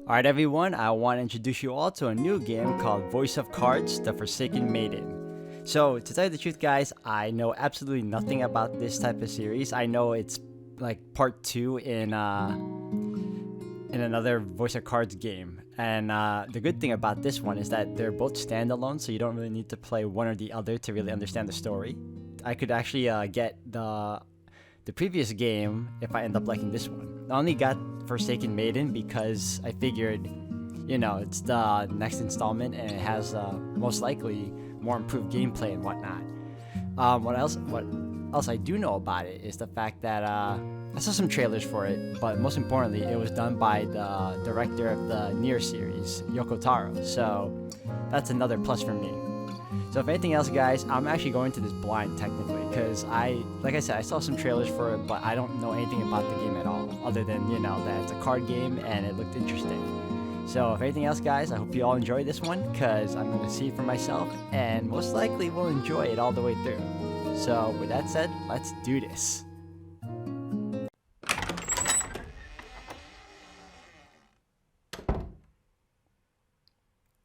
Alright everyone, I want to introduce you all to a new game called Voice of Cards, The Forsaken Maiden. So, to tell you the truth guys, I know absolutely nothing about this type of series. I know it's like part 2 in another Voice of Cards game. And the good thing about this one is that they're both standalone, so you don't really need to play one or the other to really understand the story. I could actually get the previous game if I end up liking this one. I only got Forsaken Maiden because I figured, it's the next installment and it has most likely more improved gameplay and whatnot. What else I do know about it is the fact that I saw some trailers for it, but most importantly, it was done by the director of the Nier series, Yoko Taro. So that's another plus for me. So if anything else, guys, I'm actually going to this blind technically because like I said, I saw some trailers for it, but I don't know anything about the game at all, other than, that it's a card game and it looked interesting. So if anything else, guys, I hope you all enjoy this one because I'm going to see it for myself and most likely will enjoy it all the way through. So with that said, let's do this.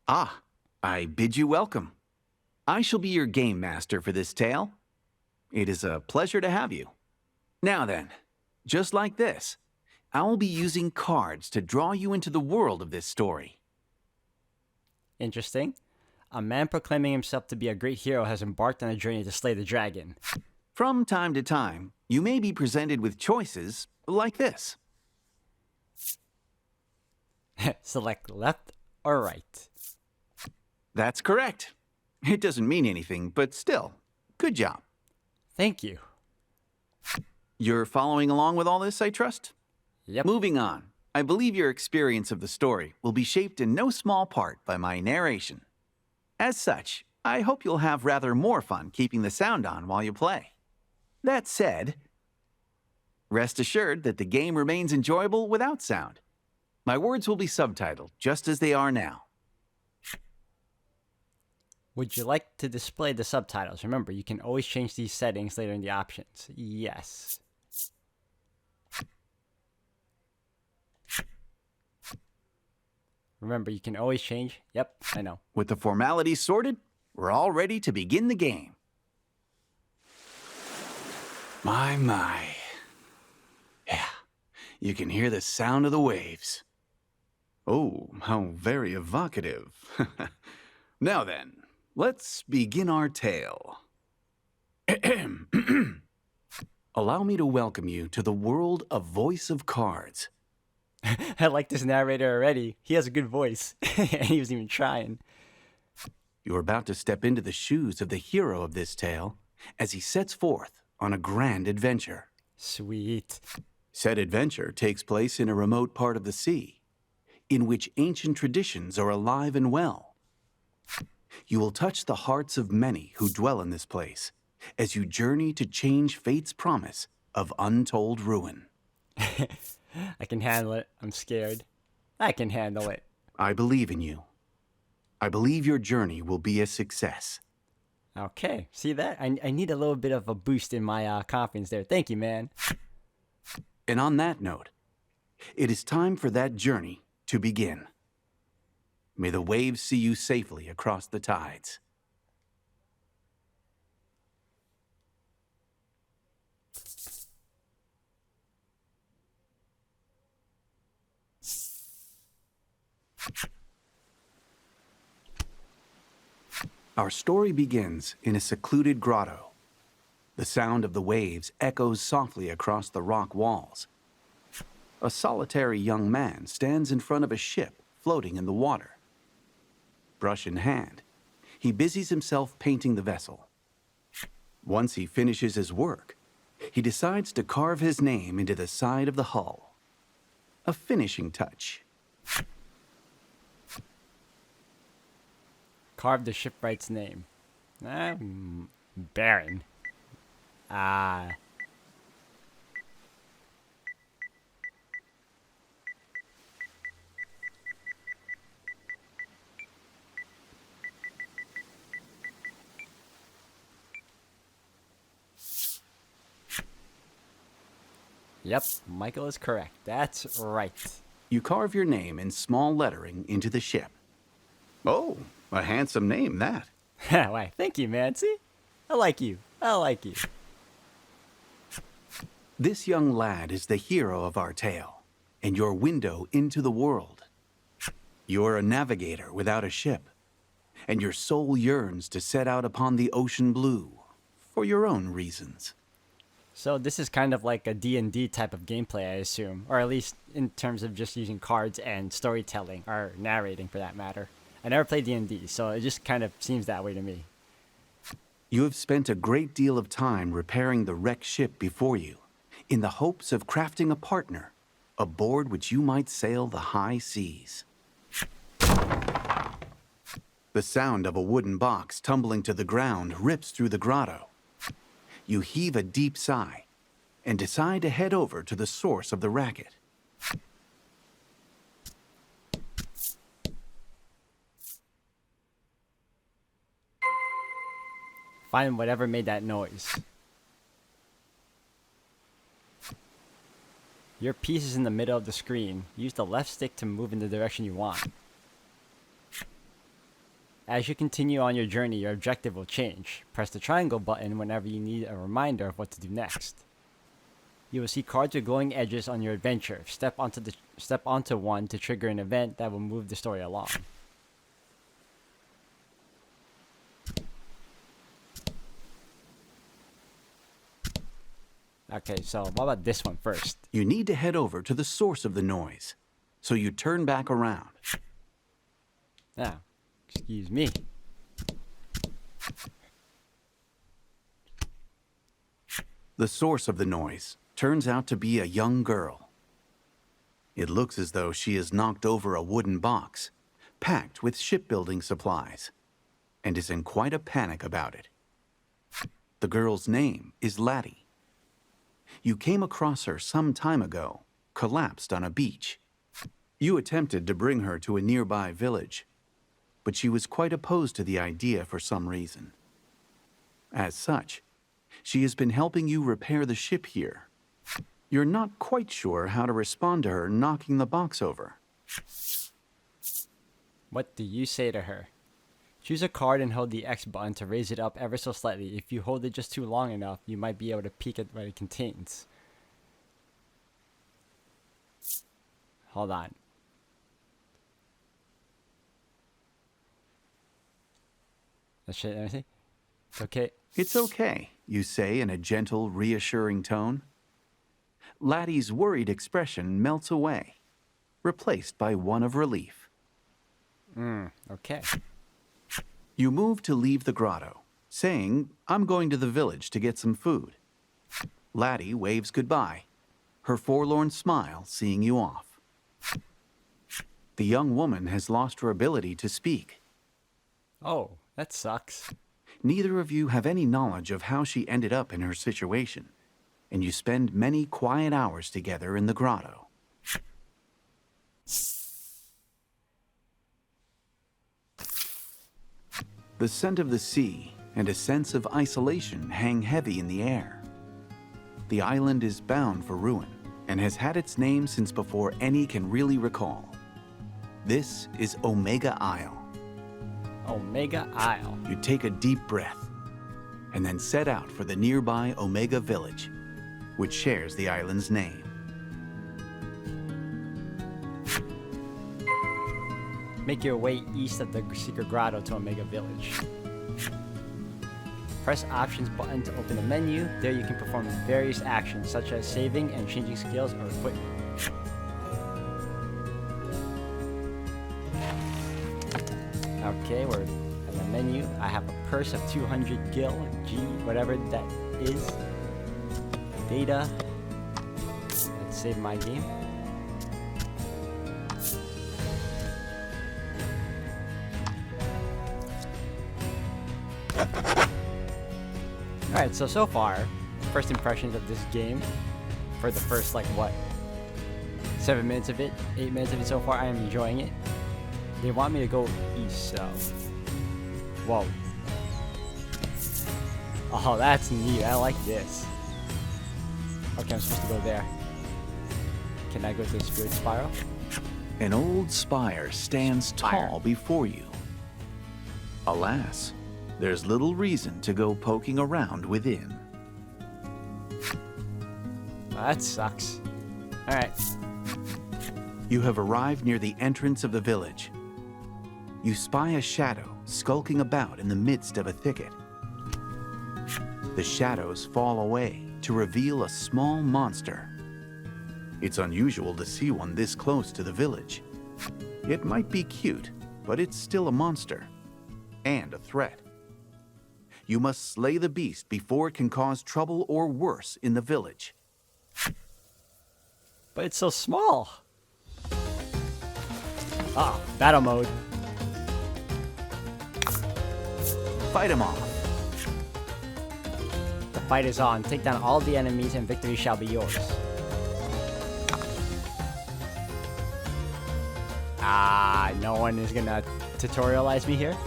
Ah, I bid you welcome. I shall be your game master for this tale. It is a pleasure to have you. Now then, just like this, I will be using cards to draw you into the world of this story. Interesting. A man proclaiming himself to be a great hero has embarked on a journey to slay the dragon. From time to time, you may be presented with choices like this. Select left or right. That's correct. It doesn't mean anything, but still, good job. Thank you. You're following along with all this, I trust? Yep. Moving on, I believe your experience of the story will be shaped in no small part by my narration. As such, I hope you'll have rather more fun keeping the sound on while you play. That said, rest assured that the game remains enjoyable without sound. My words will be subtitled just as they are now. Would you like to display the subtitles? Remember, you can always change these settings later in the options. Yes. Remember, you can always change. Yep, I know. With the formalities sorted, we're all ready to begin the game. My. Yeah, you can hear the sound of the waves. Oh, how very evocative. Now then, let's begin our tale. Allow me to welcome you to the world of Voice of Cards. I like this narrator already. He has a good voice. And he was even trying. You're about to step into the shoes of the hero of this tale as he sets forth on a grand adventure. Sweet. Said adventure takes place in a remote part of the sea, in which ancient traditions are alive and well. You will touch the hearts of many who dwell in this place as you journey to change fate's promise of untold ruin. I can handle it. I'm scared. I can handle it. I believe in you. I believe your journey will be a success. Okay, see that? I need a little bit of a boost in my confidence there. Thank you, man. And on that note, it is time for that journey to begin. May the waves see you safely across the tides. Our story begins in a secluded grotto. The sound of the waves echoes softly across the rock walls. A solitary young man stands in front of a ship floating in the water. Brush in hand, he busies himself painting the vessel. Once he finishes his work, he decides to carve his name into the side of the hull. A finishing touch. Carve the shipwright's name. Baron. Yep, Michael is correct. That's right. You carve your name in small lettering into the ship. Oh, a handsome name, that. Why, thank you, man. See? I like you. I like you. This young lad is the hero of our tale, and your window into the world. You're a navigator without a ship, and your soul yearns to set out upon the ocean blue, for your own reasons. So this is kind of like a D&D type of gameplay, I assume. Or at least in terms of just using cards and storytelling, or narrating for that matter. I never played D&D, so it just kind of seems that way to me. You have spent a great deal of time repairing the wrecked ship before you, in the hopes of crafting a partner, aboard which you might sail the high seas. The sound of a wooden box tumbling to the ground rips through the grotto. You heave a deep sigh and decide to head over to the source of the racket. Find whatever made that noise. Your piece is in the middle of the screen. Use the left stick to move in the direction you want. As you continue on your journey, your objective will change. Press the triangle button whenever you need a reminder of what to do next. You will see cards with glowing edges on your adventure. Step onto one to trigger an event that will move the story along. Okay, so what about this one first? You need to head over to the source of the noise, so you turn back around. Now, excuse me. The source of the noise turns out to be a young girl. It looks as though she has knocked over a wooden box, packed with shipbuilding supplies, and is in quite a panic about it. The girl's name is Laddie. You came across her some time ago, collapsed on a beach. You attempted to bring her to a nearby village, but she was quite opposed to the idea for some reason. As such, she has been helping you repair the ship here. You're not quite sure how to respond to her knocking the box over. What do you say to her? Choose a card and hold the X button to raise it up ever so slightly. If you hold it just too long enough, you might be able to peek at what it contains. Hold on. Let me see. It's okay. It's okay, you say in a gentle, reassuring tone. Laddie's worried expression melts away, replaced by one of relief. Okay. You move to leave the grotto, saying, "I'm going to the village to get some food." Laddie waves goodbye, her forlorn smile seeing you off. The young woman has lost her ability to speak. Oh, that sucks. Neither of you have any knowledge of how she ended up in her situation, and you spend many quiet hours together in the grotto. The scent of the sea and a sense of isolation hang heavy in the air. The island is bound for ruin and has had its name since before any can really recall. This is Omega Isle. Omega Isle. You take a deep breath and then set out for the nearby Omega Village, which shares the island's name. Make your way east of the secret grotto to Omega Village. Press Options button to open the menu. There you can perform various actions such as saving and changing skills or equipment. Okay, we're at the menu. I have a purse of 200 gil, G, whatever that is. Data. Let's save my game. Alright, so far, first impressions of this game, for the first, 7 minutes of it, 8 minutes of it so far, I am enjoying it. They want me to go east, so... Whoa. Oh, that's neat. I like this. Okay, I'm supposed to go there. Can I go to the spirit spiral? An old spire stands tall before you. Alas, there's little reason to go poking around within. Well, that sucks. Alright. You have arrived near the entrance of the village. You spy a shadow skulking about in the midst of a thicket. The shadows fall away to reveal a small monster. It's unusual to see one this close to the village. It might be cute, but it's still a monster and a threat. You must slay the beast before it can cause trouble or worse in the village. But it's so small. Ah, battle mode. Fight him off. The fight is on. Take down all the enemies and victory shall be yours. Ah, no one is gonna tutorialize me here.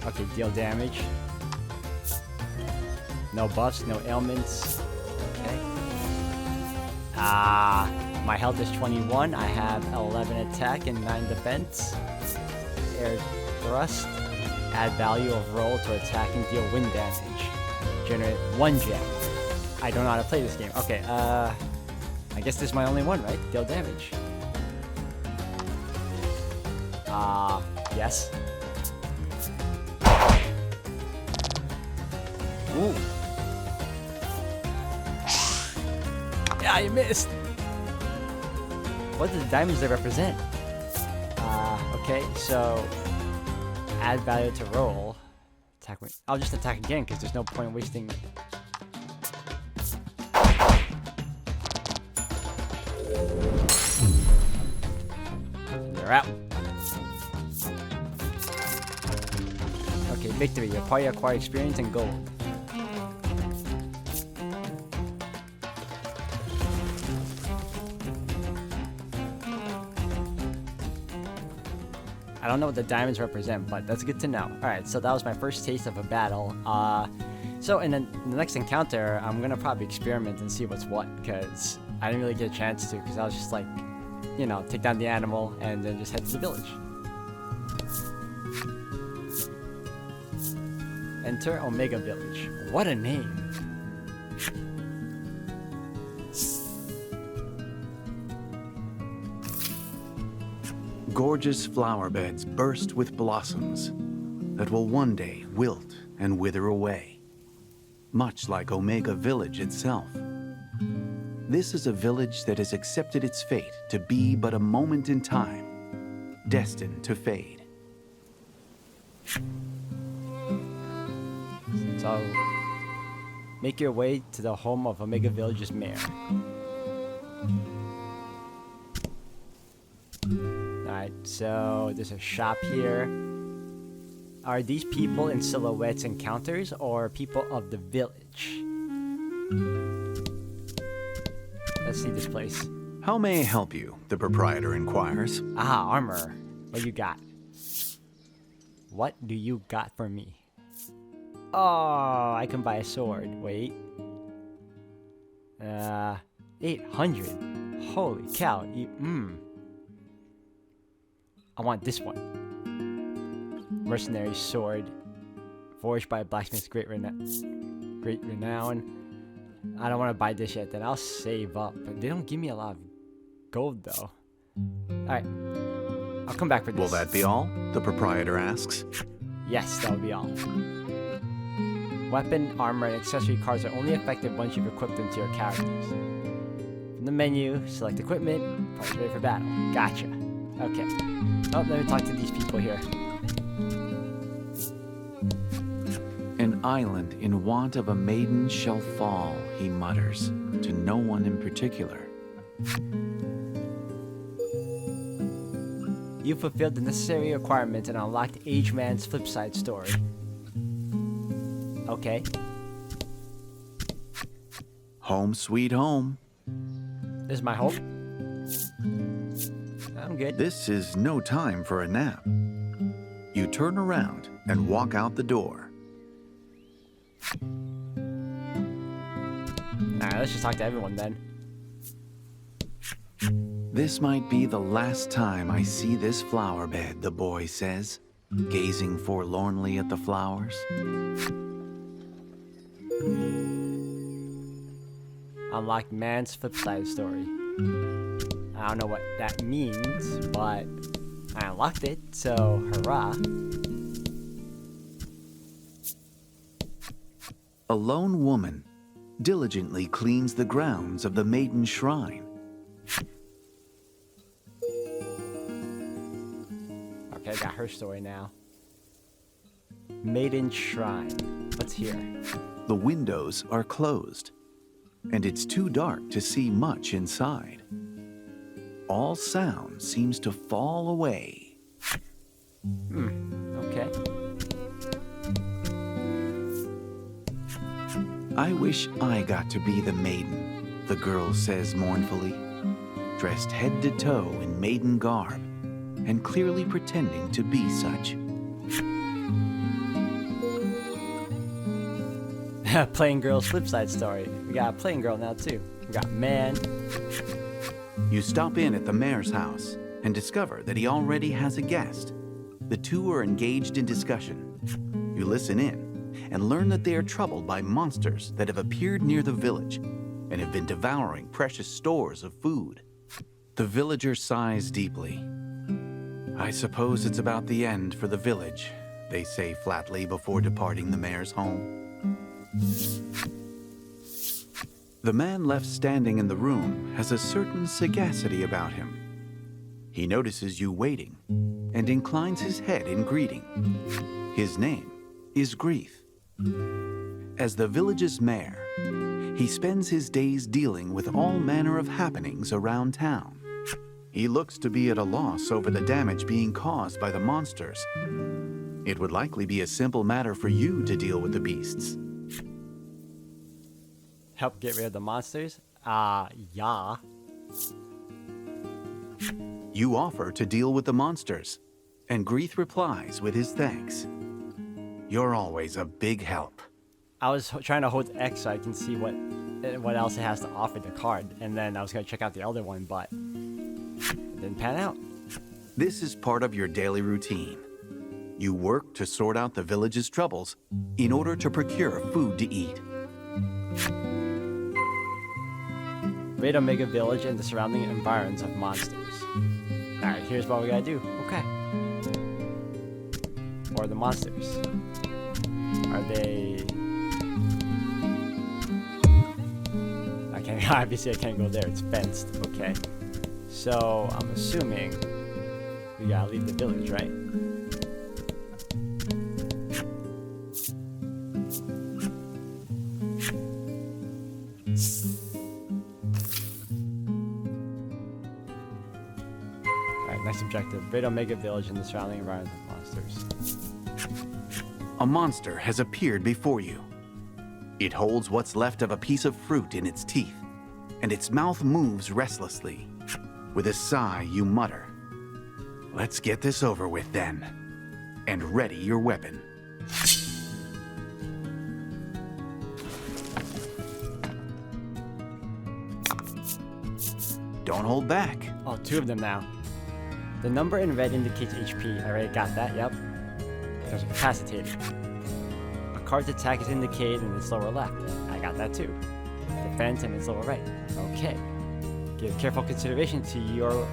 Okay, deal damage. No buffs, no ailments. Okay. Ah, my health is 21. I have 11 attack and 9 defense. Air thrust. Add value of roll to attack and deal wind damage. Generate 1 gem. I don't know how to play this game. Okay, I guess this is my only one, right? Deal damage. Yes. Ooh. Yeah, you missed. What do the diamonds they represent? Okay, so add value to roll. Attack. I'll just attack again because there's no point wasting. You're out. Okay, victory. Your party acquire experience and gold. I don't know what the diamonds represent, but that's good to know. Alright, so that was my first taste of a battle. So in the next encounter, I'm gonna probably experiment and see what's what, because I didn't really get a chance to, because I was just like, you know, take down the animal and then just head to the village. Enter Omega Village. What a name. Gorgeous flower beds burst with blossoms that will one day wilt and wither away, much like Omega Village itself. This is a village that has accepted its fate to be but a moment in time, destined to fade. So, make your way to the home of Omega Village's mayor. Alright, so there's a shop here. Are these people in silhouettes encounters or people of the village? Let's see this place. How may I help you? The proprietor inquires. Ah, armor. What you got? What do you got for me? Oh, I can buy a sword. Wait. 800. Holy cow. I want this one. Mercenary sword. Forged by a blacksmith's great renown. I don't want to buy this yet, then I'll save up. But they don't give me a lot of gold, though. Alright. I'll come back for this. Will that be all? The proprietor asks. Yes, that will be all. Weapon, armor, and accessory cards are only effective once you've equipped them to your characters. From the menu, select equipment, party ready for battle. Gotcha. Okay. Oh, let me talk to these people here. An island in want of a maiden shall fall, he mutters, to no one in particular. You fulfilled the necessary requirements and unlocked Age Man's Flipside story. Okay. Home sweet home. This is my home. I'm good. This is no time for a nap. You turn around and walk out the door. Alright, let's just talk to everyone then. This might be the last time I see this flower bed, the boy says, gazing forlornly at the flowers. Unlock man's flip side story. I don't know what that means, but I unlocked it, so hurrah. A lone woman diligently cleans the grounds of the Maiden shrine. Okay, I got her story now. Maiden shrine. What's here? The windows are closed, and it's too dark to see much inside. All sound seems to fall away. Okay. I wish I got to be the maiden, the girl says mournfully, dressed head to toe in maiden garb, and clearly pretending to be such. Plain girl's flip side story. We got a plain girl now too. We got man. You stop in at the mayor's house and discover that he already has a guest. The two are engaged in discussion. You listen in and learn that they are troubled by monsters that have appeared near the village and have been devouring precious stores of food. The villager sighs deeply. I suppose it's about the end for the village, they say flatly before departing the mayor's home. The man left standing in the room has a certain sagacity about him. He notices you waiting and inclines his head in greeting. His name is Grief. As the village's mayor, he spends his days dealing with all manner of happenings around town. He looks to be at a loss over the damage being caused by the monsters. It would likely be a simple matter for you to deal with the beasts. Help get rid of the monsters? Yeah. You offer to deal with the monsters, and Grief replies with his thanks. You're always a big help. I was trying to hold X so I can see what else it has to offer the card, and then I was going to check out the other one, but it didn't pan out. This is part of your daily routine. You work to sort out the village's troubles in order to procure food to eat. Raid Omega Village and the surrounding environs of monsters. Alright, here's what we gotta do. Okay. Or the monsters. Are they... Obviously I can't go there, it's fenced. Okay. So, I'm assuming we gotta leave the village, right? Next objective, raid Omega Village and the surrounding environment of monsters. A monster has appeared before you. It holds what's left of a piece of fruit in its teeth, and its mouth moves restlessly. With a sigh, you mutter, "Let's get this over with then," and ready your weapon. Don't hold back. Oh, two of them now. The number in red indicates HP. I already got that, yep. There's a capacitator. A card's attack is indicated in its lower left. I got that too. Defense in its lower right. Okay. Give careful consideration to your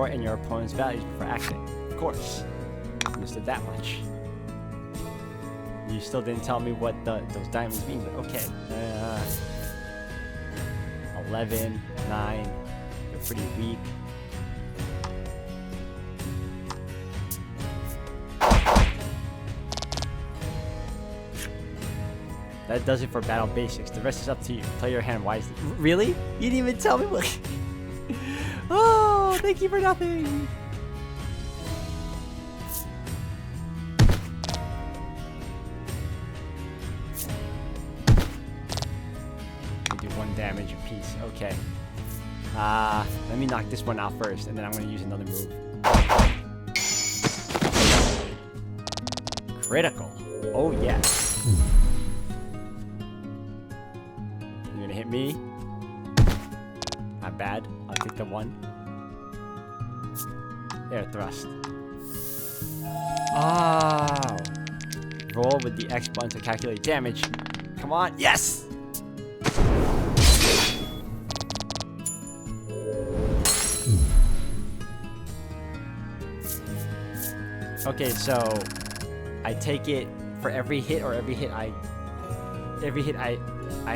and your opponent's values before acting. Of course. Understood that much. You still didn't tell me what those diamonds mean, but okay. 11, 9. You're pretty weak. That does it for battle basics. The rest is up to you. Play your hand wisely. Really? You didn't even tell me what... Oh, thank you for nothing. You do 1 damage a piece. Okay. Let me knock this one out first, and then I'm going to use another move. Critical. Oh, yes. You're gonna hit me. Not bad. I'll take the 1. air thrust. Oh. Roll with the X button to calculate damage. Come on. Yes! Okay, so I take it for every hit or every hit I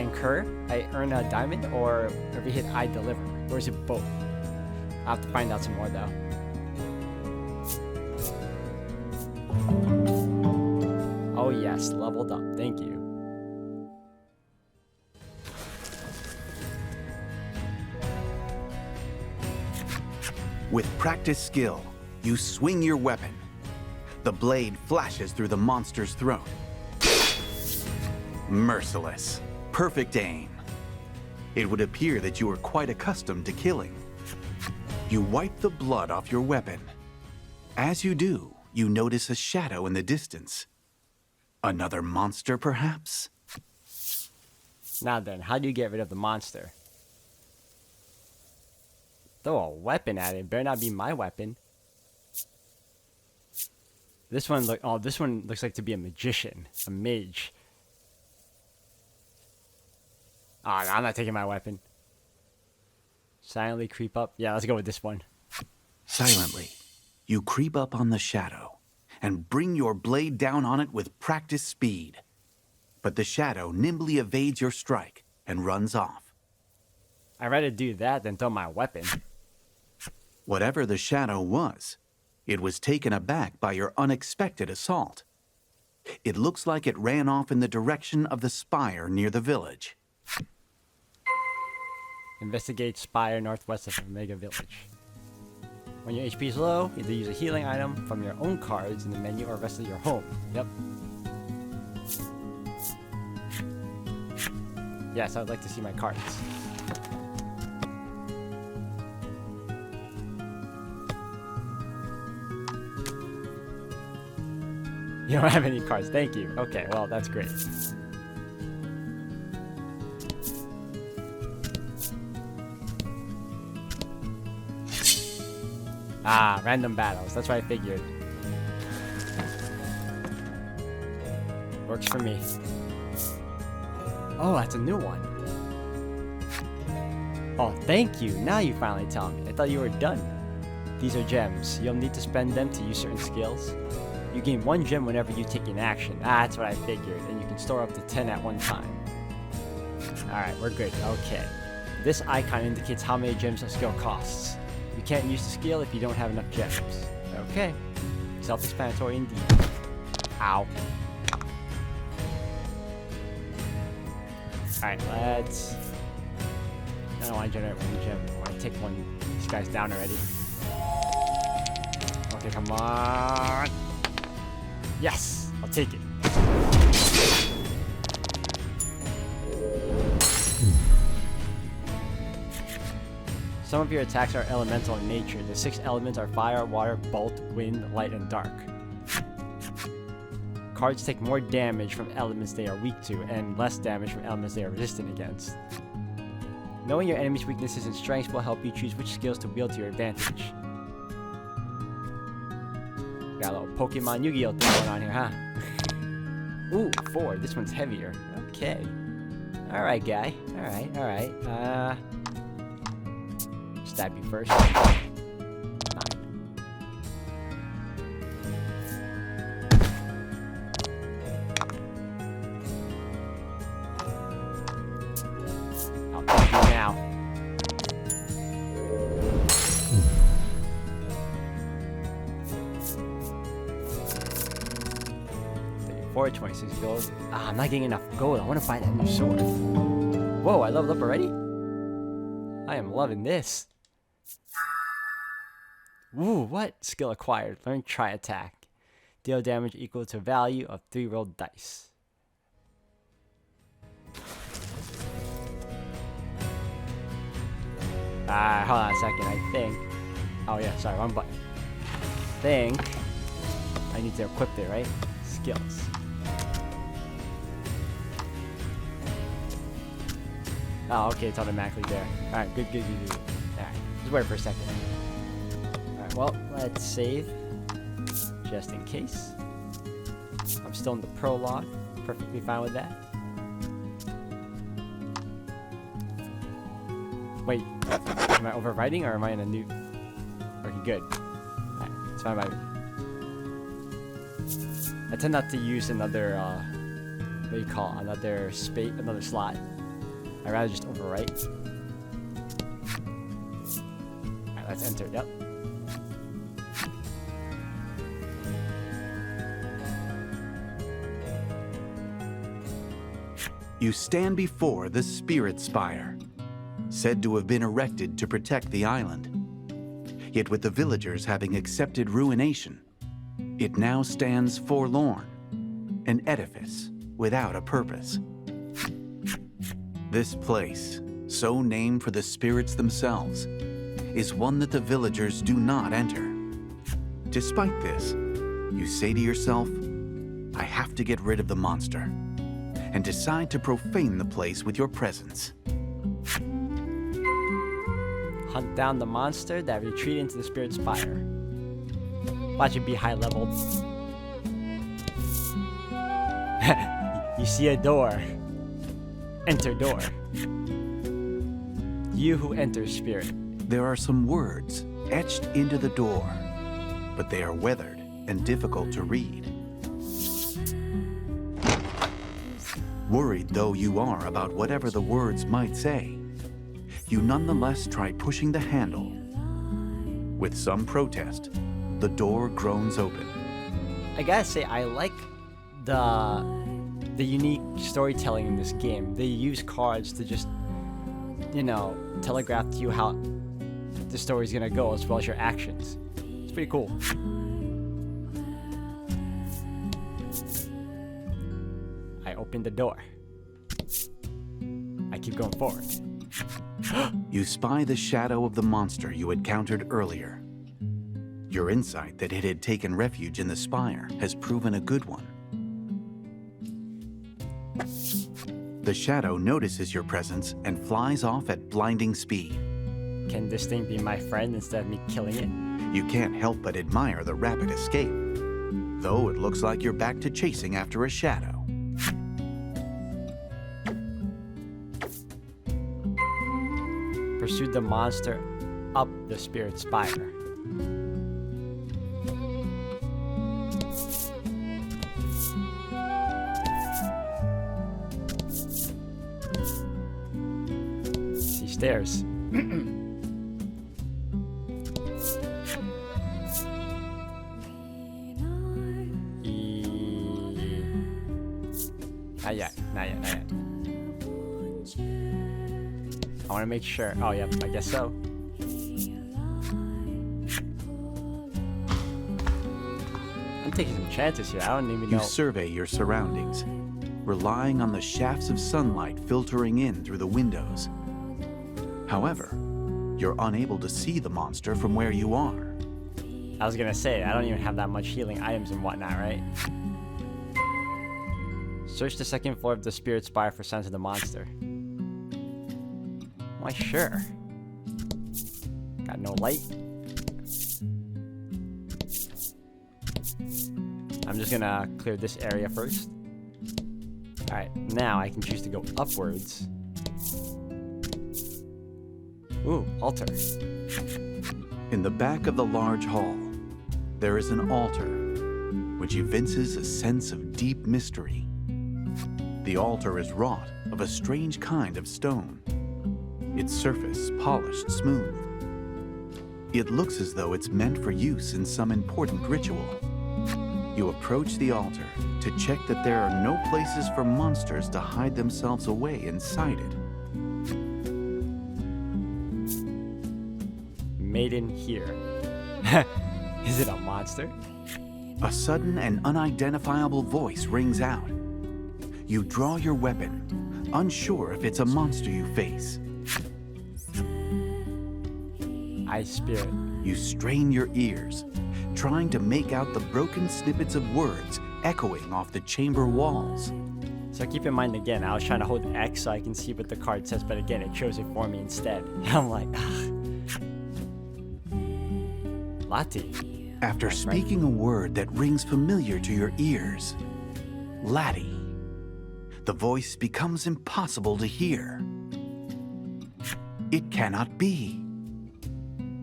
incur, I earn a diamond, or every hit I deliver? Or is it both? I'll have to find out some more though. Oh yes, leveled up. Thank you. With practiced skill, you swing your weapon. The blade flashes through the monster's throat. Merciless. Perfect aim. It would appear that you are quite accustomed to killing. You wipe the blood off your weapon. As you do, you notice a shadow in the distance. Another monster, perhaps? Now then, how do you get rid of the monster? Throw a weapon at it. Better not be my weapon. This one looks like to be a magician, a mage. Oh, no, I'm not taking my weapon. Silently creep up. Yeah, let's go with this one. Silently, you creep up on the shadow and bring your blade down on it with practiced speed. But the shadow nimbly evades your strike and runs off. I'd rather do that than throw my weapon. Whatever the shadow was, it was taken aback by your unexpected assault. It looks like it ran off in the direction of the spire near the village. Investigate spire northwest of Omega Village. When your HP is low, either use a healing item from your own cards in the menu or rest of your home. Yep. Yes, I would like to see my cards. You don't have any cards. Thank you. Okay, well, that's great. Ah, random battles. That's what I figured. Works for me. Oh, that's a new one. Oh, thank you. Now you finally tell me. I thought you were done. These are gems. You'll need to spend them to use certain skills. You gain 1 gem whenever you take an action. Ah, that's what I figured. And you can store up to 10 at one time. Alright, we're good. Okay. This icon indicates how many gems a skill costs. You can't use the skill if you don't have enough gems. Okay. Self-explanatory indeed. Ow. Alright, let's... I don't want to generate 1 gem. I want to take these guys down already. Okay, come on. Yes! I'll take it. Some of your attacks are elemental in nature. The 6 elements are fire, water, bolt, wind, light, and dark. Cards take more damage from elements they are weak to, and less damage from elements they are resistant against. Knowing your enemy's weaknesses and strengths will help you choose which skills to wield to your advantage. Got a little Pokemon Yu-Gi-Oh thing going on here, huh? Ooh, 4. This one's heavier. Okay. Alright, guy. Alright. Stab you first. 9. I'll take you now. $34, 26 gold. Ah, I'm not getting enough gold. I want to buy that new sword. Whoa, I leveled up already? I am loving this. Ooh, what? Skill acquired. Learn Tri Attack. Deal damage equal to value of 3 rolled dice. Hold on a second. I think... Oh yeah, sorry, wrong button. I think I need to equip it, right? Skills. Oh, okay, it's automatically there. Alright, good. Alright, just wait for a second. Alright, well, let's save. Just in case. I'm still in the prologue. Perfectly fine with that. Wait, am I overwriting or am I in a new... Okay, good. Alright, it's fine by me. I tend not to use another, what do you call it? Another space, another slot. I'd rather just overwrite. Alright, let's enter. Yep. You stand before the Spirit Spire, said to have been erected to protect the island. Yet with the villagers having accepted ruination, it now stands forlorn, an edifice without a purpose. This place, so named for the spirits themselves, is one that the villagers do not enter. Despite this, you say to yourself, I have to get rid of the monster, and decide to profane the place with your presence. Hunt down the monster that retreated into the Spirit Spire. Watch it be high leveled. You see a door. Enter door. You who enters Spirit. There are some words etched into the door, but they are weathered and difficult to read. Worried though you are about whatever the words might say, you nonetheless try pushing the handle. With some protest, the door groans open. I gotta say, I like the unique storytelling in this game. They use cards to just, you know, telegraph to you how the story's gonna go as well as your actions. It's pretty cool. I open the door. I keep going forward. You spy the shadow of the monster you encountered earlier. Your insight that it had taken refuge in the spire has proven a good one. The shadow notices your presence and flies off at blinding speed. Can this thing be my friend instead of me killing it? You can't help but admire the rapid escape, though it looks like you're back to chasing after a shadow. Pursued the monster up the Spirit Spire. See stairs. Not yet, not yet, not yet. I want to make sure. Oh, yeah, I guess so. I'm taking some chances here. I don't even know. You survey your surroundings, relying on the shafts of sunlight filtering in through the windows. However, you're unable to see the monster from where you are. I was gonna say, I don't even have that much healing items and whatnot, right? Search the second floor of the Spirit Spire for signs of the monster. Why, sure. Got no light. I'm just gonna clear this area first. Alright, now I can choose to go upwards. Ooh, altar. In the back of the large hall, there is an altar, which evinces a sense of deep mystery. The altar is wrought of a strange kind of stone, its surface polished smooth. It looks as though it's meant for use in some important ritual. You approach the altar to check that there are no places for monsters to hide themselves away inside it. Maiden here. Is it a monster? A sudden and unidentifiable voice rings out. You draw your weapon, unsure if it's a monster you face. Ice spirit. You strain your ears, trying to make out the broken snippets of words echoing off the chamber walls. So keep in mind again, I was trying to hold X so I can see what the card says, but again, it shows it for me instead. I'm like, ugh. Lati. After speaking a word that rings familiar to your ears, Laddie, the voice becomes impossible to hear. It cannot be.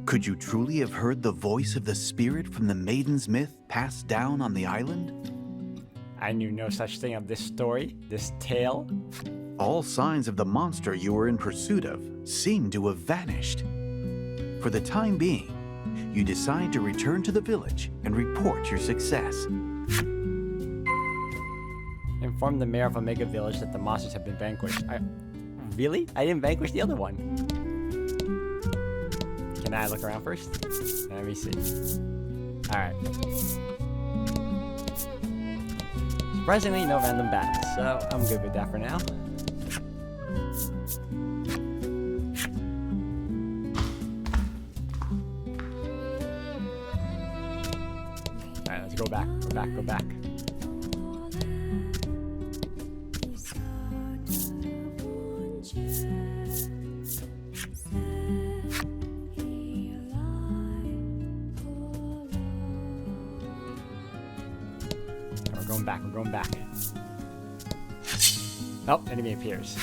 Could you truly have heard the voice of the spirit from the Maiden's myth passed down on the island? I knew no such thing of this story, this tale. All signs of the monster you were in pursuit of seem to have vanished. For the time being, you decide to return to the village and report your success. Inform the mayor of Omega Village that the monsters have been vanquished. Really? I didn't vanquish the other one. Can I look around first? Let me see. Alright. Surprisingly, no random battles, so I'm good with that for now. Alright, let's go back, go back. We're going back. Oh, enemy appears.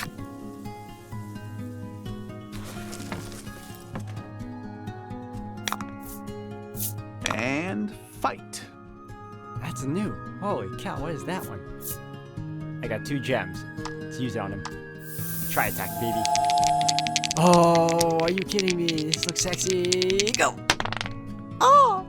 And fight. That's new. Holy cow, what is that one? I got 2 gems. Let's use it on him. Try attack, baby. Oh, are you kidding me? This looks sexy. Go! Oh!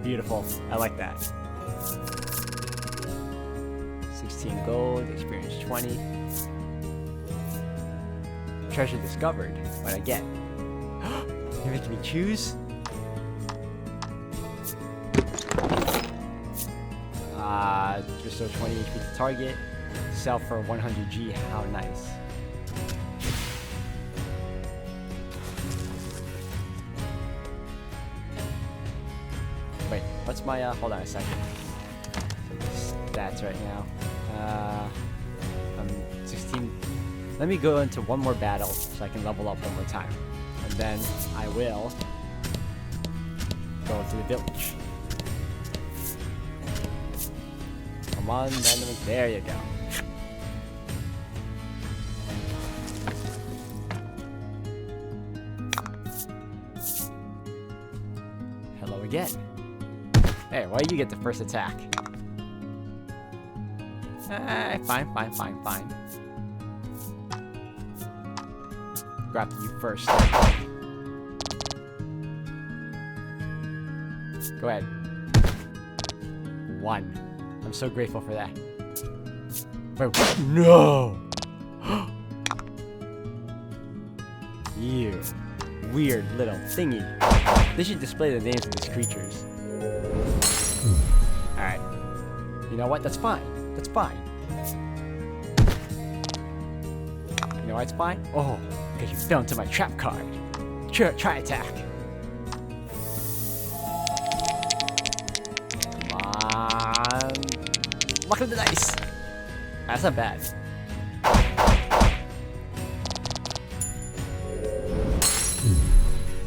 Beautiful. I like that. 16 gold, experience 20. Treasure discovered. What'd I get? You're making me choose? Restore 20 HP to target. Sell for 100 G. How nice. Wait, what's my, hold on a second. Stats right now. I'm 16. Let me go into one more battle so I can level up one more time. And then I will go to the village. Come on, random. There you go. Hello again. Hey, why do you get the first attack? Fine. Grab you first. Go ahead. 1. I'm so grateful for that. Wait, no! You weird little thingy. They should display the names of these creatures. Alright. You know what? That's fine. That's fine. You know why it's fine? Oh, because you fell into my trap card. Try attack. Come on. Luck of the dice. That's not bad.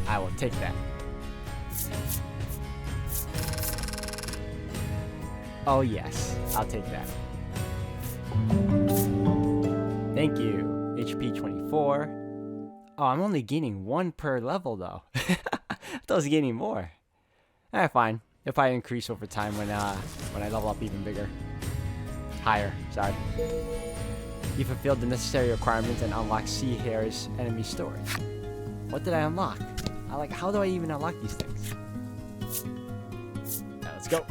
I will take that. Oh yes, I'll take that. Thank you. HP 24. Oh, I'm only gaining 1 per level though. I thought I was gaining more. Fine. If I increase over time when I level up even bigger. Higher, sorry. You fulfilled the necessary requirements and unlocked Sea Hare's enemy story. What did I unlock? How do I even unlock these things? Now let's go.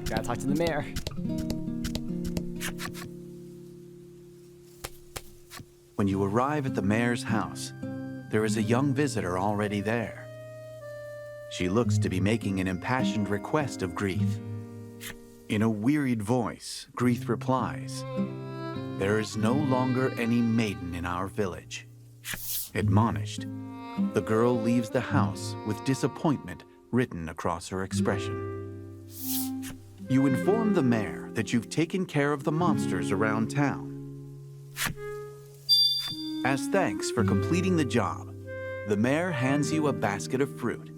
Gotta talk to the mayor. When you arrive at the mayor's house, there is a young visitor already there. She looks to be making an impassioned request of Greeth. In a wearied voice, Greeth replies, "There is no longer any maiden in our village." Admonished, the girl leaves the house with disappointment written across her expression. You inform the mayor that you've taken care of the monsters around town. As thanks for completing the job, the mayor hands you a basket of fruit.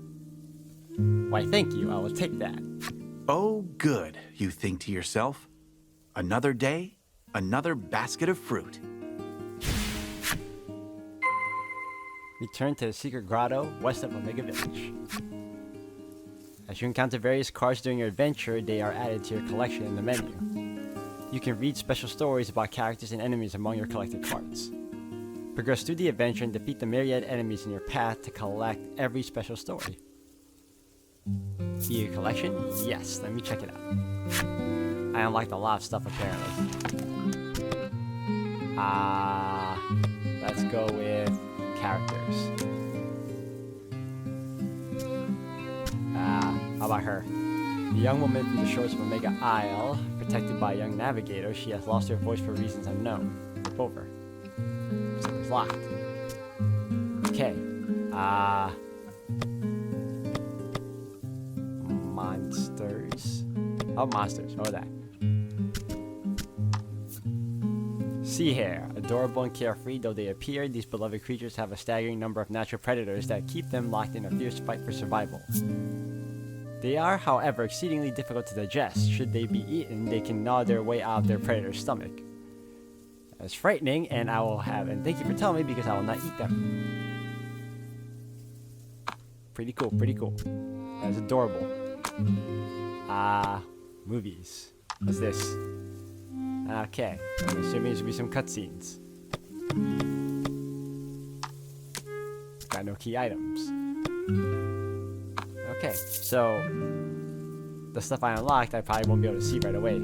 Why, thank you. I will take that. Oh, good, you think to yourself. Another day, another basket of fruit. Return to the secret grotto west of Omega Village. As you encounter various cards during your adventure, they are added to your collection in the menu. You can read special stories about characters and enemies among your collected cards. Progress through the adventure and defeat the myriad enemies in your path to collect every special story. See your collection? Yes, let me check it out. I unlocked a lot of stuff apparently. Let's go with characters. How about her? The young woman from the shores of Omega Isle, protected by a young navigator, she has lost her voice for reasons unknown. Flip over. Something's locked. Okay. Monsters. Oh, monsters. What was that? Sea hare. Adorable and carefree though they appear, these beloved creatures have a staggering number of natural predators that keep them locked in a fierce fight for survival. They are, however, exceedingly difficult to digest. Should they be eaten, they can gnaw their way out of their predator's stomach. That's frightening, and thank you for telling me because I will not eat them. Pretty cool, pretty cool. That's adorable. Movies. What's this? Okay, I'm assuming there's gonna be some cutscenes. Got no key items. Okay, so the stuff I unlocked, I probably won't be able to see right away.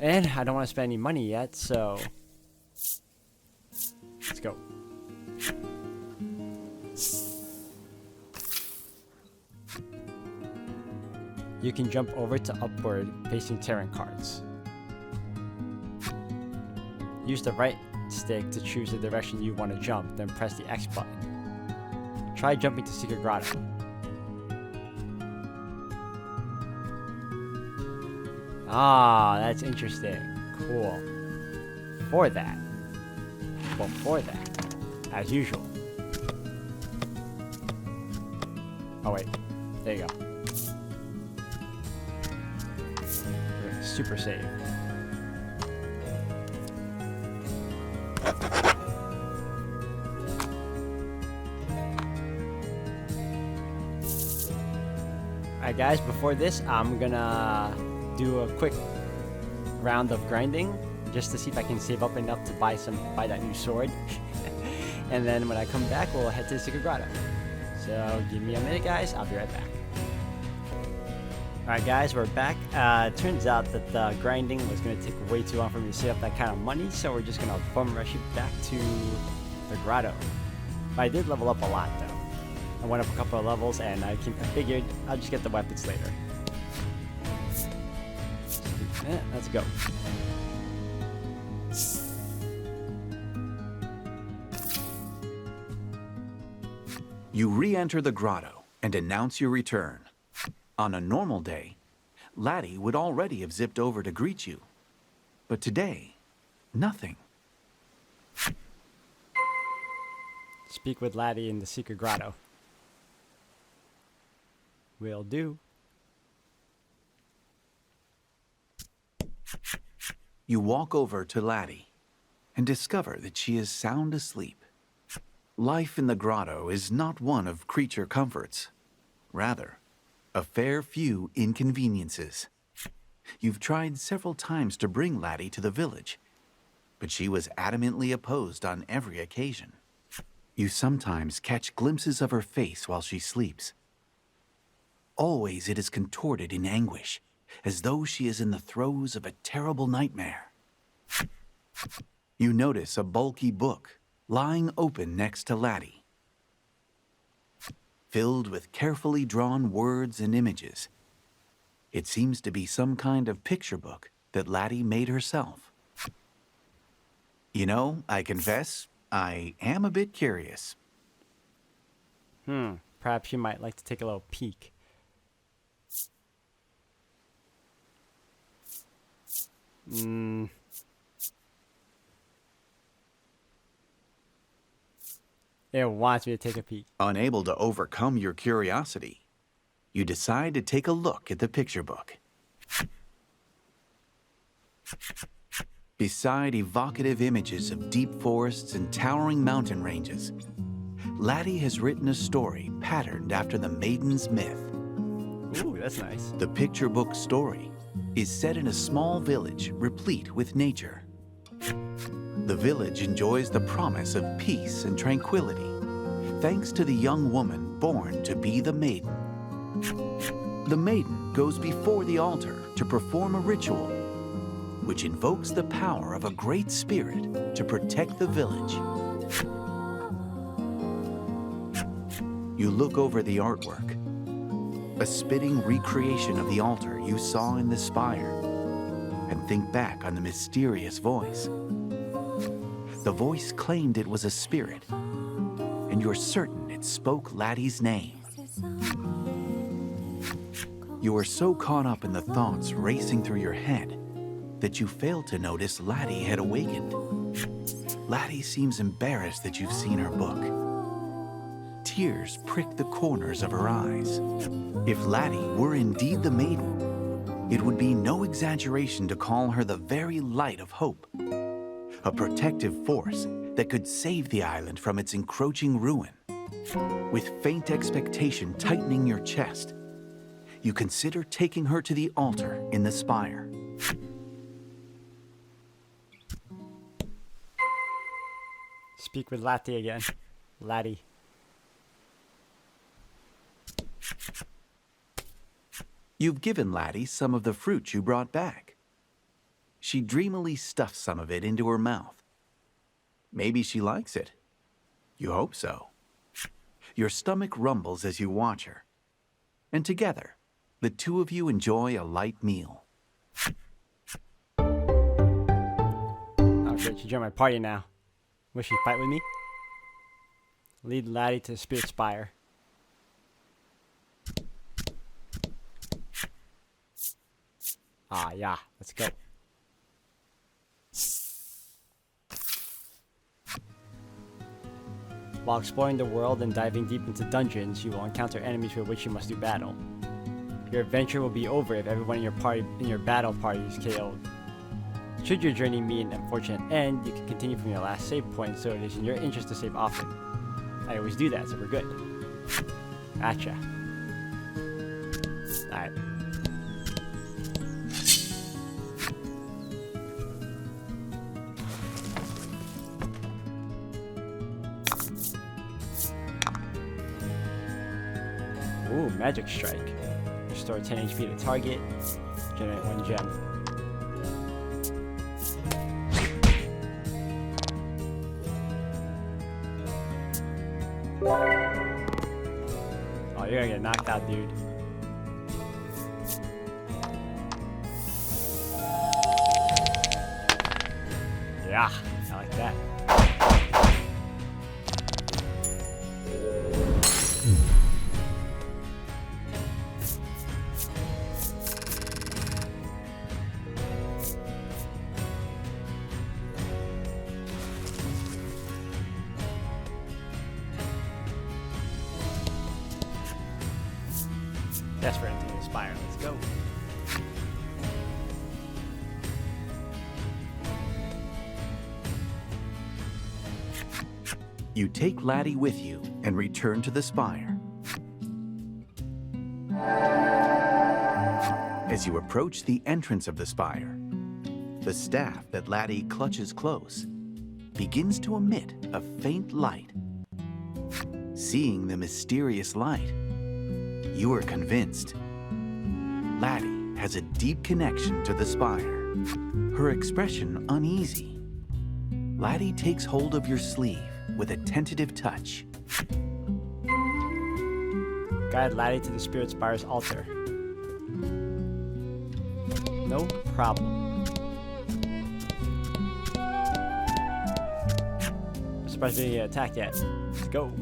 And I don't want to spend any money yet, so let's go. You can jump over to upward facing terrain cards. Use the right stick to choose the direction you want to jump, then press the X button. Try jumping to Secret Grotto. Ah, that's interesting. Cool. For that. Well, for that. As usual. Oh, wait. There you go. We're gonna super save. Alright guys, before this, I'm gonna do a quick round of grinding just to see if I can save up enough to buy that new sword. And then when I come back, we'll head to the Secret Grotto. So give me a minute guys, I'll be right back. Alright guys, we're back. Turns out that the grinding was going to take way too long for me to save up that kind of money, so we're just going to bum rush it back to the grotto. But I did level up a lot though. I went up a couple of levels and I figured I'll just get the weapons later. Let's go. You re-enter the grotto and announce your return. On a normal day, Laddie would already have zipped over to greet you. But today, nothing. Speak with Laddie in the Secret Grotto. Will do. You walk over to Laddie and discover that she is sound asleep. Life in the grotto is not one of creature comforts. Rather, a fair few inconveniences. You've tried several times to bring Laddie to the village, but she was adamantly opposed on every occasion. You sometimes catch glimpses of her face while she sleeps. Always it is contorted in anguish, as though she is in the throes of a terrible nightmare. You notice a bulky book lying open next to Laddie, filled with carefully drawn words and images. It seems to be some kind of picture book that Laddie made herself. You know, I confess, I am a bit curious. Perhaps you might like to take a little peek. Mm. It wants me to take a peek. Unable to overcome your curiosity, you decide to take a look at the picture book. Beside evocative images of deep forests and towering mountain ranges, Laddie has written a story patterned after the Maiden's myth. Ooh, that's nice. The picture book story is set in a small village replete with nature. The village enjoys the promise of peace and tranquility, thanks to the young woman born to be the Maiden. The Maiden goes before the altar to perform a ritual, which invokes the power of a great spirit to protect the village. You look over the artwork, a spitting recreation of the altar you saw in the spire, and think back on the mysterious voice. The voice claimed it was a spirit, and you're certain it spoke Laddie's name. You are so caught up in the thoughts racing through your head that you fail to notice Laddie had awakened. Laddie seems embarrassed that you've seen her book. Tears prick the corners of her eyes. If Laddie were indeed the Maiden, it would be no exaggeration to call her the very light of hope, a protective force that could save the island from its encroaching ruin. With faint expectation tightening your chest, you consider taking her to the altar in the spire. Speak with Laddie again. Laddie. You've given Laddie some of the fruit you brought back. She dreamily stuffs some of it into her mouth. Maybe she likes it. You hope so. Your stomach rumbles as you watch her. And together, the two of you enjoy a light meal. Oh, great. She joined my party now. Will she fight with me? Lead Laddie to the Spirit Spire. Ah, yeah. Let's go. While exploring the world and diving deep into dungeons, you will encounter enemies with which you must do battle. Your adventure will be over if everyone in your battle party is KO'd. Should your journey meet an unfortunate end, you can continue from your last save point, so it is in your interest to save often. I always do that, so we're good. Gotcha. Alright. Ooh, Magic Strike. Restore 10 HP to target. Generate 1 gem. Oh, you're gonna get knocked out, dude. Yeah, I like that. That's for anything to inspire. Let's go. You take Laddie with you and return to the spire. As you approach the entrance of the spire, the staff that Laddie clutches close begins to emit a faint light. Seeing the mysterious light, you are convinced Laddie has a deep connection to the spire. Her expression uneasy. Laddie takes hold of your sleeve with a tentative touch. Guide Laddie to the Spirit Spire's altar. No problem. I'm surprised we didn't get attacked yet. Let's go.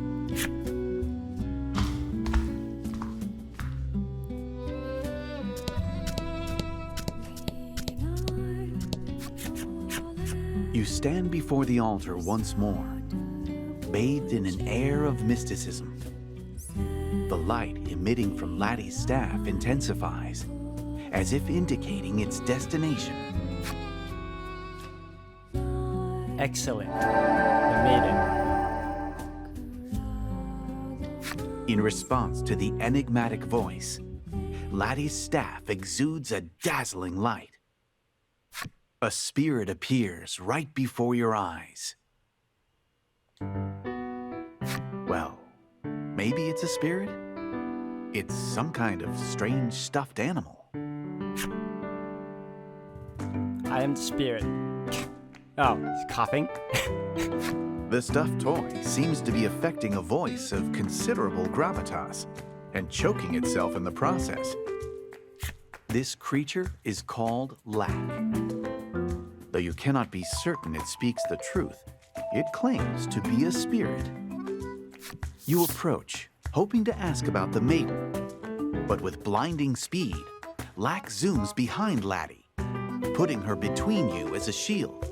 You stand before the altar once more, bathed in an air of mysticism. The light emitting from Laddie's staff intensifies, as if indicating its destination. Excellent. The Maiden. In response to the enigmatic voice, Laddie's staff exudes a dazzling light. A spirit appears right before your eyes. Well, maybe it's a spirit? It's some kind of strange stuffed animal. I am the spirit. Oh, he's coughing. The stuffed toy seems to be affecting a voice of considerable gravitas and choking itself in the process. This creature is called Lack. Though you cannot be certain it speaks the truth, it claims to be a spirit. You approach, hoping to ask about the Maiden, but with blinding speed, Lack zooms behind Laddie, putting her between you as a shield.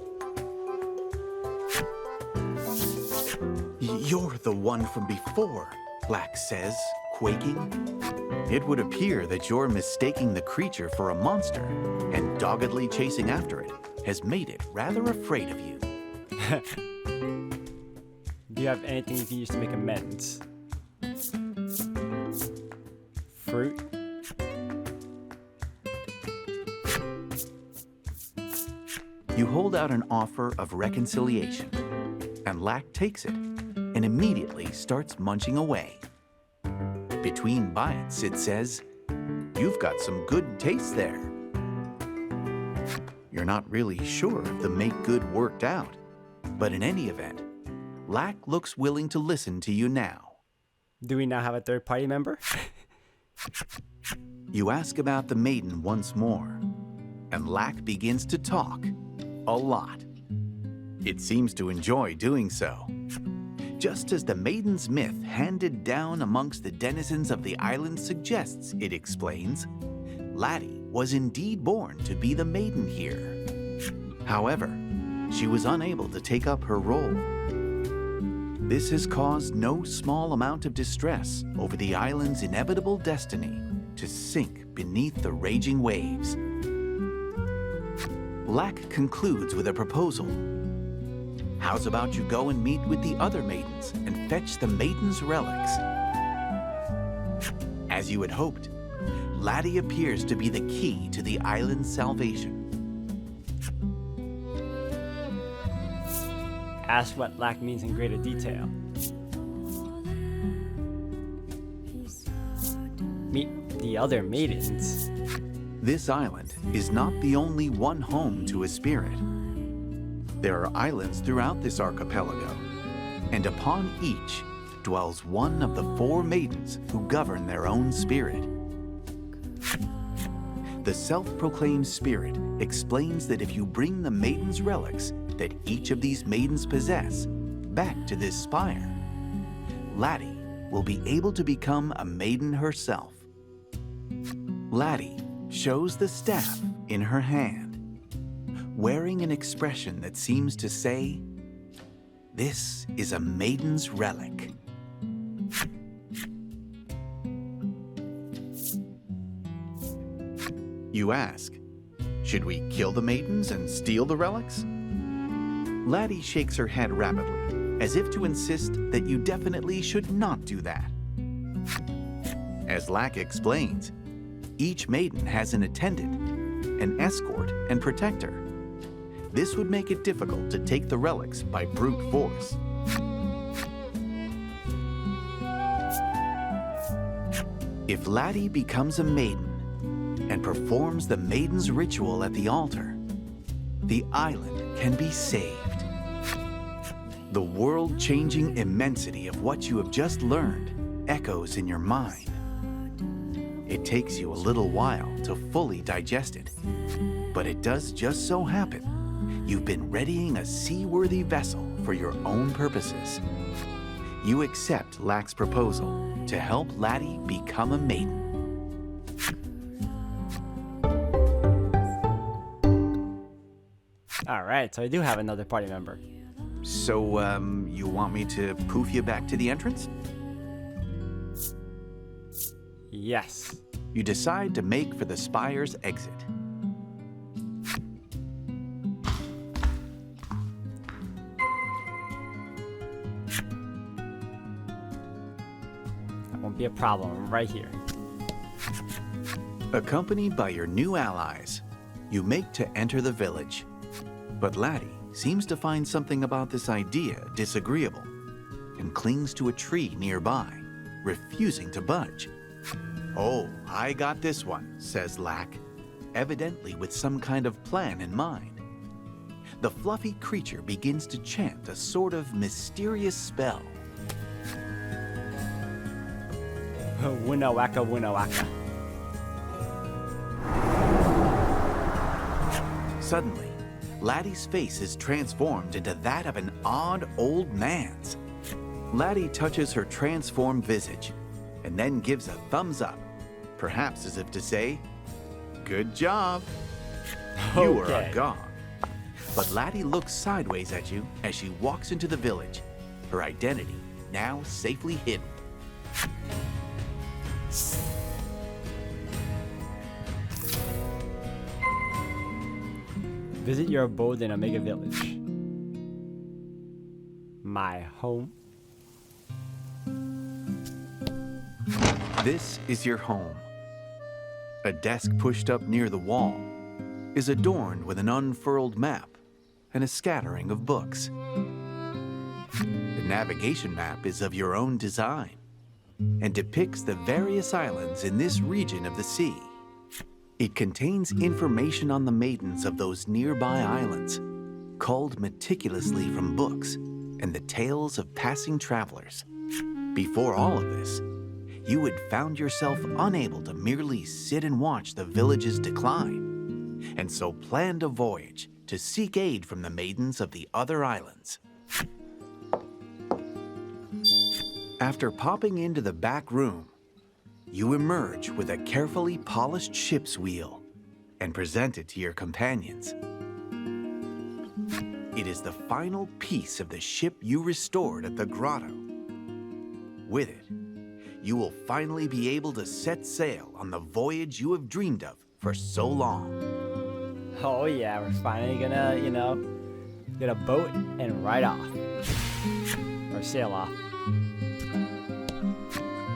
You're the one from before, Lack says, quaking. It would appear that you're mistaking the creature for a monster, and doggedly chasing after it has made it rather afraid of you. Do you have anything you can use to make amends? Fruit? You hold out an offer of reconciliation, and Lack takes it and immediately starts munching away. Between bites, it says, "You've got some good taste there." You're not really sure if the make good worked out, but in any event, Lack looks willing to listen to you now. Do we now have a third party member? You ask about the Maiden once more, and Lack begins to talk a lot. It seems to enjoy doing so. Just as the Maiden's myth handed down amongst the denizens of the island suggests, it explains, Laddie was indeed born to be the Maiden here. However, she was unable to take up her role. This has caused no small amount of distress over the island's inevitable destiny to sink beneath the raging waves. Lack concludes with a proposal. How's about you go and meet with the other maidens and fetch the Maiden's relics? As you had hoped, Laddie appears to be the key to the island's salvation. Ask what Lack means in greater detail. Meet the other maidens. This island is not the only one home to a spirit. There are islands throughout this archipelago, and upon each dwells one of the 4 maidens who govern their own spirit. The self-proclaimed spirit explains that if you bring the Maiden's relics that each of these maidens possess back to this spire, Laddie will be able to become a maiden herself. Laddie shows the staff in her hand, wearing an expression that seems to say, "This is a maiden's relic." You ask, should we kill the maidens and steal the relics? Laddie shakes her head rapidly, as if to insist that you definitely should not do that. As Lack explains, each maiden has an attendant, an escort, and protector. This would make it difficult to take the relics by brute force. If Laddie becomes a maiden and performs the Maiden's ritual at the altar, the island can be saved. The world-changing immensity of what you have just learned echoes in your mind. It takes you a little while to fully digest it, but it does just so happen you've been readying a seaworthy vessel for your own purposes. You accept Lack's proposal to help Laddie become a maiden. All right, so I do have another party member. So, you want me to poof you back to the entrance? Yes. You decide to make for the spire's exit. That won't be a problem. I'm right here. Accompanied by your new allies, you make to enter the village. But Laddie seems to find something about this idea disagreeable and clings to a tree nearby, refusing to budge. "Oh, I got this one," says Lack, evidently with some kind of plan in mind. The fluffy creature begins to chant a sort of mysterious spell. Wuna waka, wuna waka. Suddenly, Laddie's face is transformed into that of an odd old man's. Laddie touches her transformed visage and then gives a thumbs up, perhaps as if to say, "Good job. You are Okay. a god." But Laddie looks sideways at you as she walks into the village, her identity now safely hidden. Visit your abode in Omega Village. My home. This is your home. A desk pushed up near the wall is adorned with an unfurled map and a scattering of books. The navigation map is of your own design and depicts the various islands in this region of the sea. It contains information on the maidens of those nearby islands, culled meticulously from books and the tales of passing travelers. Before all of this, you had found yourself unable to merely sit and watch the village's decline, and so planned a voyage to seek aid from the maidens of the other islands. After popping into the back room, you emerge with a carefully polished ship's wheel and present it to your companions. It is the final piece of the ship you restored at the grotto. With it, you will finally be able to set sail on the voyage you have dreamed of for so long. Oh yeah, we're finally gonna, get a boat and ride off. Or sail off.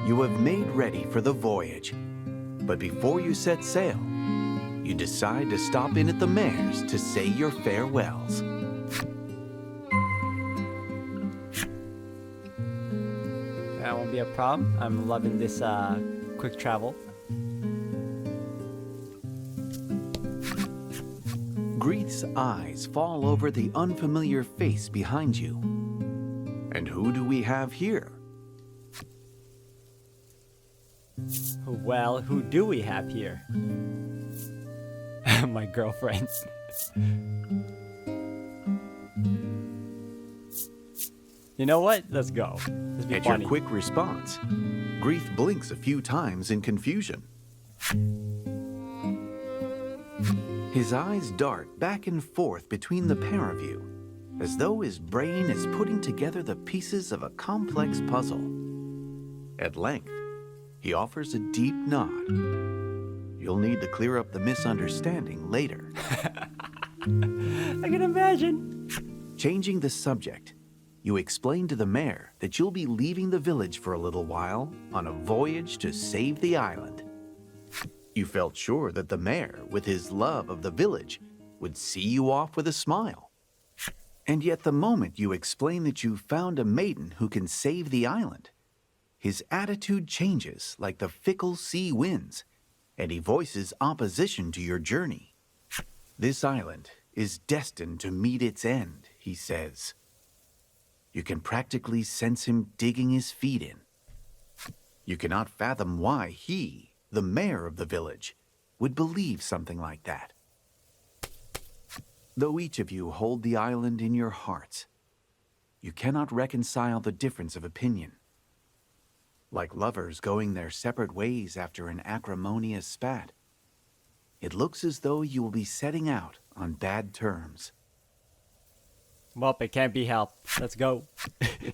You have made ready for the voyage, but before you set sail, you decide to stop in at the mayor's to say your farewells. That won't be a problem. I'm loving this quick travel. Greeth's eyes fall over the unfamiliar face behind you. And who do we have here? Well, who do we have here? My girlfriend. You know what? Let's go. Let's be At funny. your quick response, Greeth blinks a few times in confusion. His eyes dart back and forth between the pair of you, as though his brain is putting together the pieces of a complex puzzle. At length, he offers a deep nod. You'll need to clear up the misunderstanding later. I can imagine. Changing the subject, you explain to the mayor that you'll be leaving the village for a little while on a voyage to save the island. You felt sure that the mayor, with his love of the village, would see you off with a smile. And yet the moment you explain that you found a maiden who can save the island, his attitude changes like the fickle sea winds, and he voices opposition to your journey. This island is destined to meet its end, he says. You can practically sense him digging his feet in. You cannot fathom why he, the mayor of the village, would believe something like that. Though each of you hold the island in your hearts, you cannot reconcile the difference of opinion. Like lovers going their separate ways after an acrimonious spat, it looks as though you will be setting out on bad terms. Well, it can't be helped. Let's go.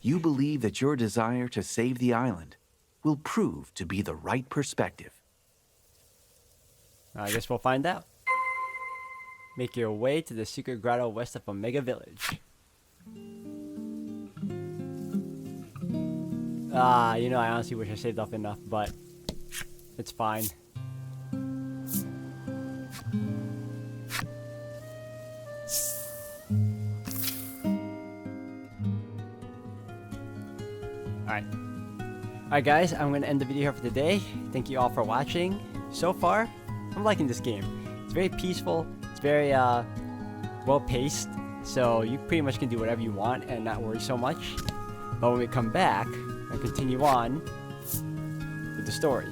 You believe that your desire to save the island will prove to be the right perspective. I guess we'll find out. Make your way to the secret grotto west of Omega Village. You know, I honestly wish I saved up enough, but it's fine. Alright guys, I'm going to end the video here for today. Thank you all for watching. So far, I'm liking this game. It's very peaceful, it's very well paced, so you pretty much can do whatever you want and not worry so much. But when we come back, I'll continue on with the story.